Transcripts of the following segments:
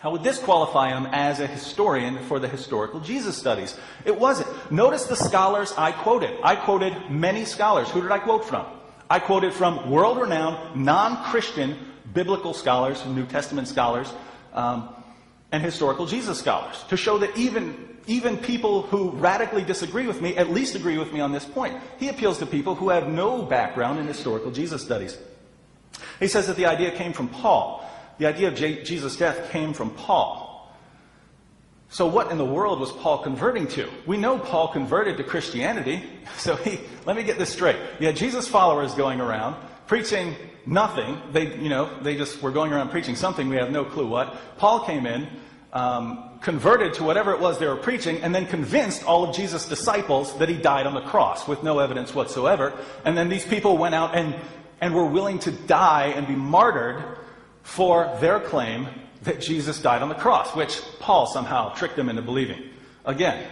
How would this qualify him as a historian for the historical Jesus studies? It wasn't. Notice the scholars I quoted. I quoted many scholars. Who did I quote from? I quoted from world-renowned, non-Christian biblical scholars, New Testament scholars, and historical Jesus scholars, to show that even people who radically disagree with me at least agree with me on this point. He appeals to people who have no background in historical Jesus studies. He says that the idea came from Paul. The idea of Jesus' death came from Paul. So what in the world was Paul converting to? We know Paul converted to Christianity. So let me get this straight. You had Jesus followers going around preaching nothing. They just were going around preaching something. We have no clue what. Paul came in, converted to whatever it was they were preaching, and then convinced all of Jesus' disciples that he died on the cross with no evidence whatsoever. And then these people went out and were willing to die and be martyred for their claim that Jesus died on the cross, which Paul somehow tricked them into believing. Again,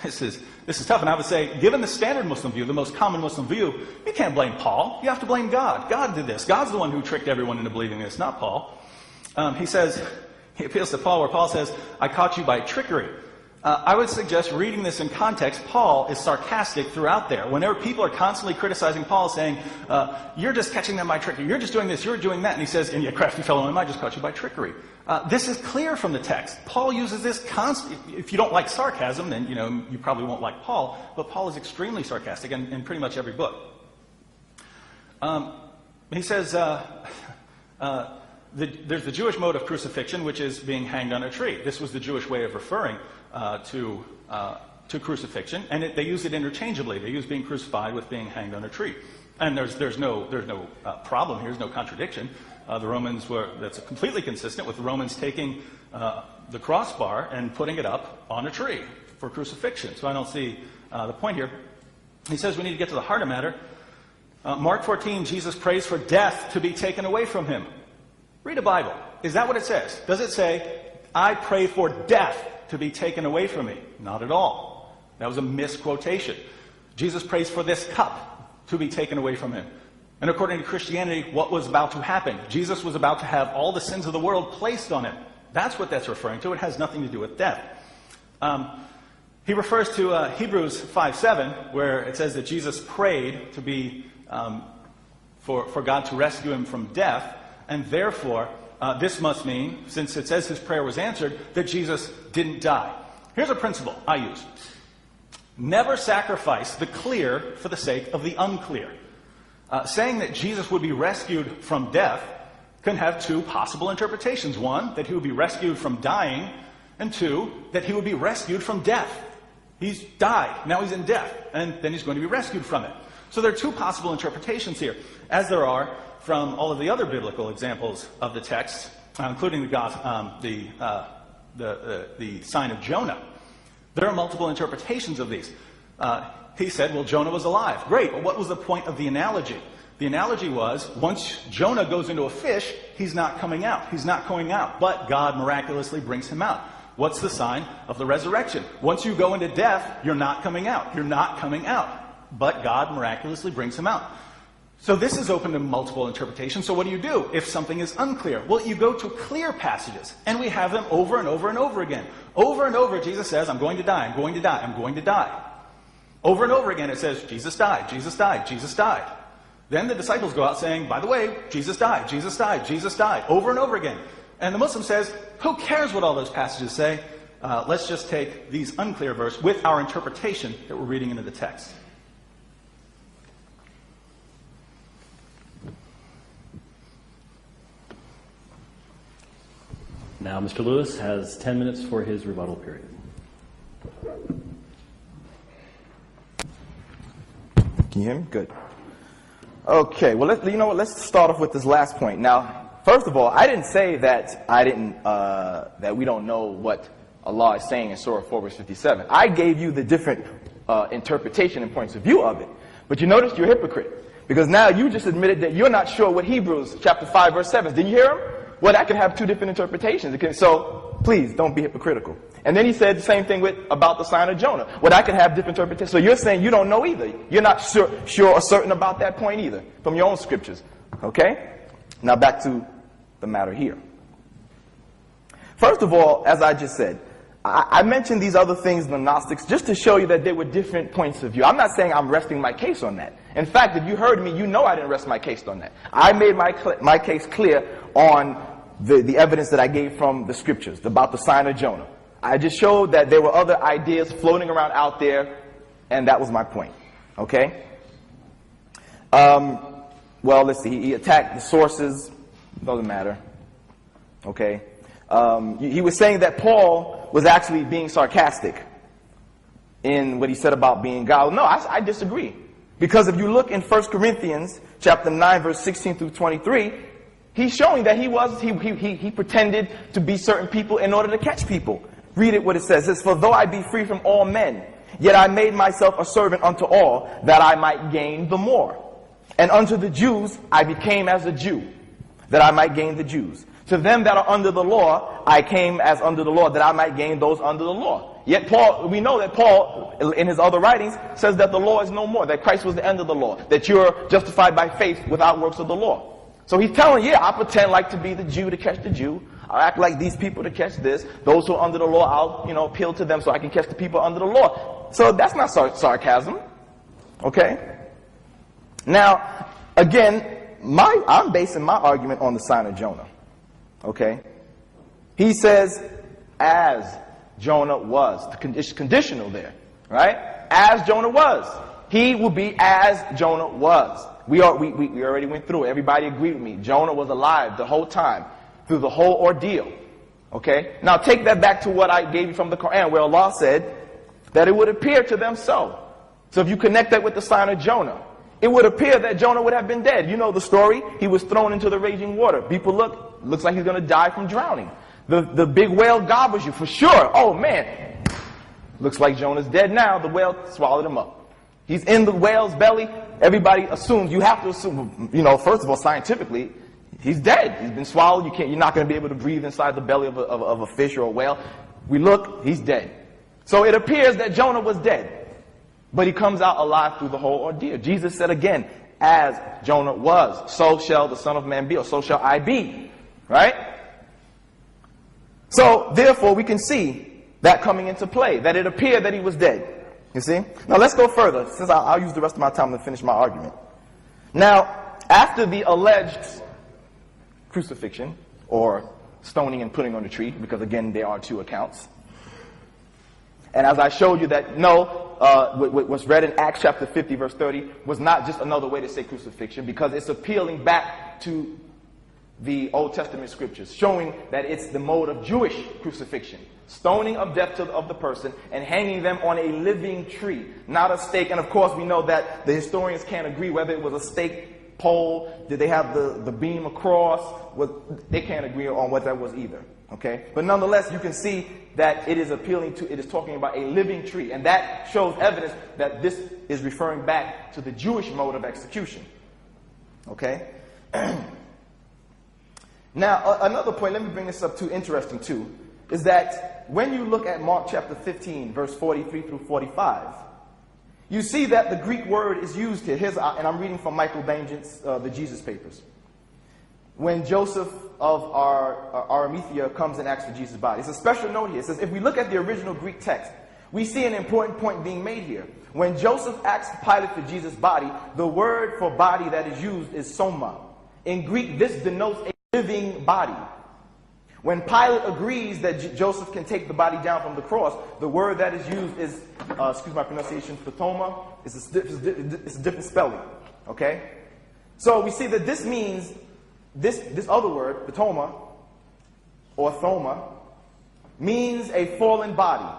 this is tough, and I would say, given the standard Muslim view, the most common Muslim view, you can't blame Paul. You have to blame God. God did this. God's the one who tricked everyone into believing this, not Paul. He appeals to Paul, where Paul says, I caught you by trickery. I would suggest reading this in context. Paul is sarcastic throughout there. Whenever people are constantly criticizing Paul, saying, you're just catching them by trickery, you're just doing this, you're doing that, and he says, and you crafty fellow, I just caught you by trickery. This is clear from the text. Paul uses this constantly. If you don't like sarcasm, then you probably won't like Paul, but Paul is extremely sarcastic in pretty much every book. He says, there's the Jewish mode of crucifixion, which is being hanged on a tree. This was the Jewish way of referring to crucifixion, and they use it interchangeably. They use being crucified with being hanged on a tree. And there's no problem here. There's no contradiction. The Romans that's completely consistent with the Romans taking the crossbar and putting it up on a tree for crucifixion. So I don't see the point here. He says we need to get to the heart of matter. Mark 14, Jesus prays for death to be taken away from him. Read a Bible. Is that what it says? Does it say, I pray for death to be taken away from me? Not at all. That was a misquotation. Jesus prays for this cup to be taken away from him. And according to Christianity, what was about to happen? Jesus was about to have all the sins of the world placed on him. That's what that's referring to. It has nothing to do with death. He refers to Hebrews 5:7, where it says that Jesus prayed to be for God to rescue him from death. And therefore, this must mean, since it says his prayer was answered, that Jesus didn't die. Here's a principle I use. Never sacrifice the clear for the sake of the unclear. Saying that Jesus would be rescued from death can have two possible interpretations. One, that he would be rescued from dying, and two, that he would be rescued from death. He's died, now he's in death, and then he's going to be rescued from it. So there are two possible interpretations here, as there are from all of the other biblical examples of the text, including the sign of Jonah. There are multiple interpretations of these. He said, well, Jonah was alive. Great, but what was the point of the analogy? The analogy was, once Jonah goes into a fish, he's not coming out. He's not going out, but God miraculously brings him out. What's the sign of the resurrection? Once you go into death, you're not coming out. You're not coming out, but God miraculously brings him out. So this is open to multiple interpretations. So what do? If something is unclear? Well, you go to clear passages, and we have them over and over and over again. Over and over, Jesus says, I'm going to die, I'm going to die, I'm going to die. Over and over again, it says, Jesus died, Jesus died, Jesus died. Then the disciples go out saying, by the way, Jesus died, Jesus died, Jesus died, over and over again. And the Muslim says, who cares what all those passages say? Let's just take these unclear verses with our interpretation that we're reading into the text. Now, Mr. Lewis has 10 minutes for his rebuttal period. Can you hear me? Good. Okay, well, let's start off with this last point. Now, first of all, I didn't say that that we don't know what Allah is saying in Surah 4, verse 57. I gave you the different interpretation and points of view of it. But you notice you're a hypocrite. Because now you just admitted that you're not sure what Hebrews chapter 5, verse 7 is. Didn't you hear him? Well, that can have two different interpretations. So, please, don't be hypocritical. And then he said the same thing about the sign of Jonah. Well, that could have different interpretations. So you're saying you don't know either. You're not sure or certain about that point either, from your own scriptures. Okay? Now back to the matter here. First of all, as I just said, I mentioned these other things in the Gnostics just to show you that there were different points of view. I'm not saying I'm resting my case on that. In fact, if you heard me, you know I didn't rest my case on that. I made my case clear on the evidence that I gave from the scriptures about the sign of Jonah. I just showed that there were other ideas floating around out there, and that was my point. Okay? Well, let's see. He attacked the sources. Doesn't matter. Okay? He was saying that Paul was actually being sarcastic in what he said about being God. No, I disagree. Because if you look in 1 Corinthians chapter 9, verse 16 through 23, he's showing that he pretended to be certain people in order to catch people. Read it what it says. It says, "For though I be free from all men, yet I made myself a servant unto all, that I might gain the more. And unto the Jews I became as a Jew, that I might gain the Jews. To them that are under the law, I came as under the law, that I might gain those under the law." Yet Paul, we know that Paul, in his other writings, says that the law is no more, that Christ was the end of the law, that you're justified by faith without works of the law. So he's telling, yeah, I pretend like to be the Jew to catch the Jew. I'll act like these people to catch this. Those who are under the law, I'll, appeal to them so I can catch the people under the law. So that's not sarcasm. Okay? Now, again, I'm basing my argument on the sign of Jonah. Okay? He says, as Jonah was. It's conditional there. Right? As Jonah was. He will be as Jonah was. We already went through it. Everybody agreed with me. Jonah was alive the whole time, through the whole ordeal. Okay? Now take that back to what I gave you from the Quran, where Allah said that it would appear to them so. So if you connect that with the sign of Jonah, it would appear that Jonah would have been dead. You know the story. He was thrown into the raging water. People looks like he's going to die from drowning. The big whale gobbles you for sure. Oh man, looks like Jonah's dead now. The whale swallowed him up. He's in the whale's belly. Everybody assumes, you have to assume, first of all, scientifically, he's dead. He's been swallowed. You're not going to be able to breathe inside the belly of a fish or a whale. We look, he's dead. So it appears that Jonah was dead. But he comes out alive through the whole ordeal. Jesus said again, as Jonah was, so shall the Son of Man be, or so shall I be. Right? So, therefore, we can see that coming into play, that it appeared that he was dead. You see? Now, let's go further, since I'll use the rest of my time to finish my argument. Now, after the alleged crucifixion, or stoning and putting on the tree, because again, there are two accounts. And as I showed you that, what's read in Acts chapter 50, verse 30, was not just another way to say crucifixion, because it's appealing back to the Old Testament scriptures, showing that it's the mode of Jewish crucifixion. Stoning of death of the person and hanging them on a living tree, not a stake. And of course, we know that the historians can't agree whether it was a stake pole, did they have the beam across? They can't agree on what that was either. Okay? But nonetheless, you can see that it is it is talking about a living tree. And that shows evidence that this is referring back to the Jewish mode of execution. Okay? Now, another point, let me bring this up too, interesting too, is that when you look at Mark chapter 15, verse 43 through 45, you see that the Greek word is used here. And I'm reading from Michael Bangen's The Jesus Papers. When Joseph of Arimathea comes and asks for Jesus' body. It's a special note here. It says, if we look at the original Greek text, we see an important point being made here. When Joseph asks Pilate for Jesus' body, the word for body that is used is soma. In Greek, this denotes a living body. When Pilate agrees that Joseph can take the body down from the cross, the word that is used is, excuse my pronunciation, phthoma. It's a different spelling. Okay? So we see that this means, this other word, phthoma, or thoma, means a fallen body,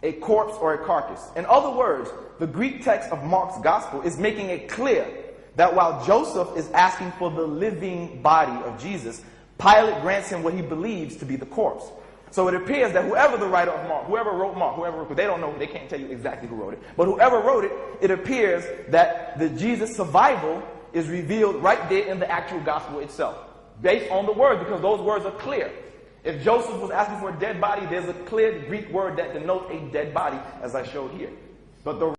a corpse or a carcass. In other words, the Greek text of Mark's gospel is making it clear that while Joseph is asking for the living body of Jesus, Pilate grants him what he believes to be the corpse. So it appears that whoever the writer of Mark, whoever wrote, they don't know, they can't tell you exactly who wrote it, but whoever wrote it, it appears that the Jesus survival is revealed right there in the actual gospel itself, based on the words, because those words are clear. If Joseph was asking for a dead body, there's a clear Greek word that denotes a dead body, as I showed here. But the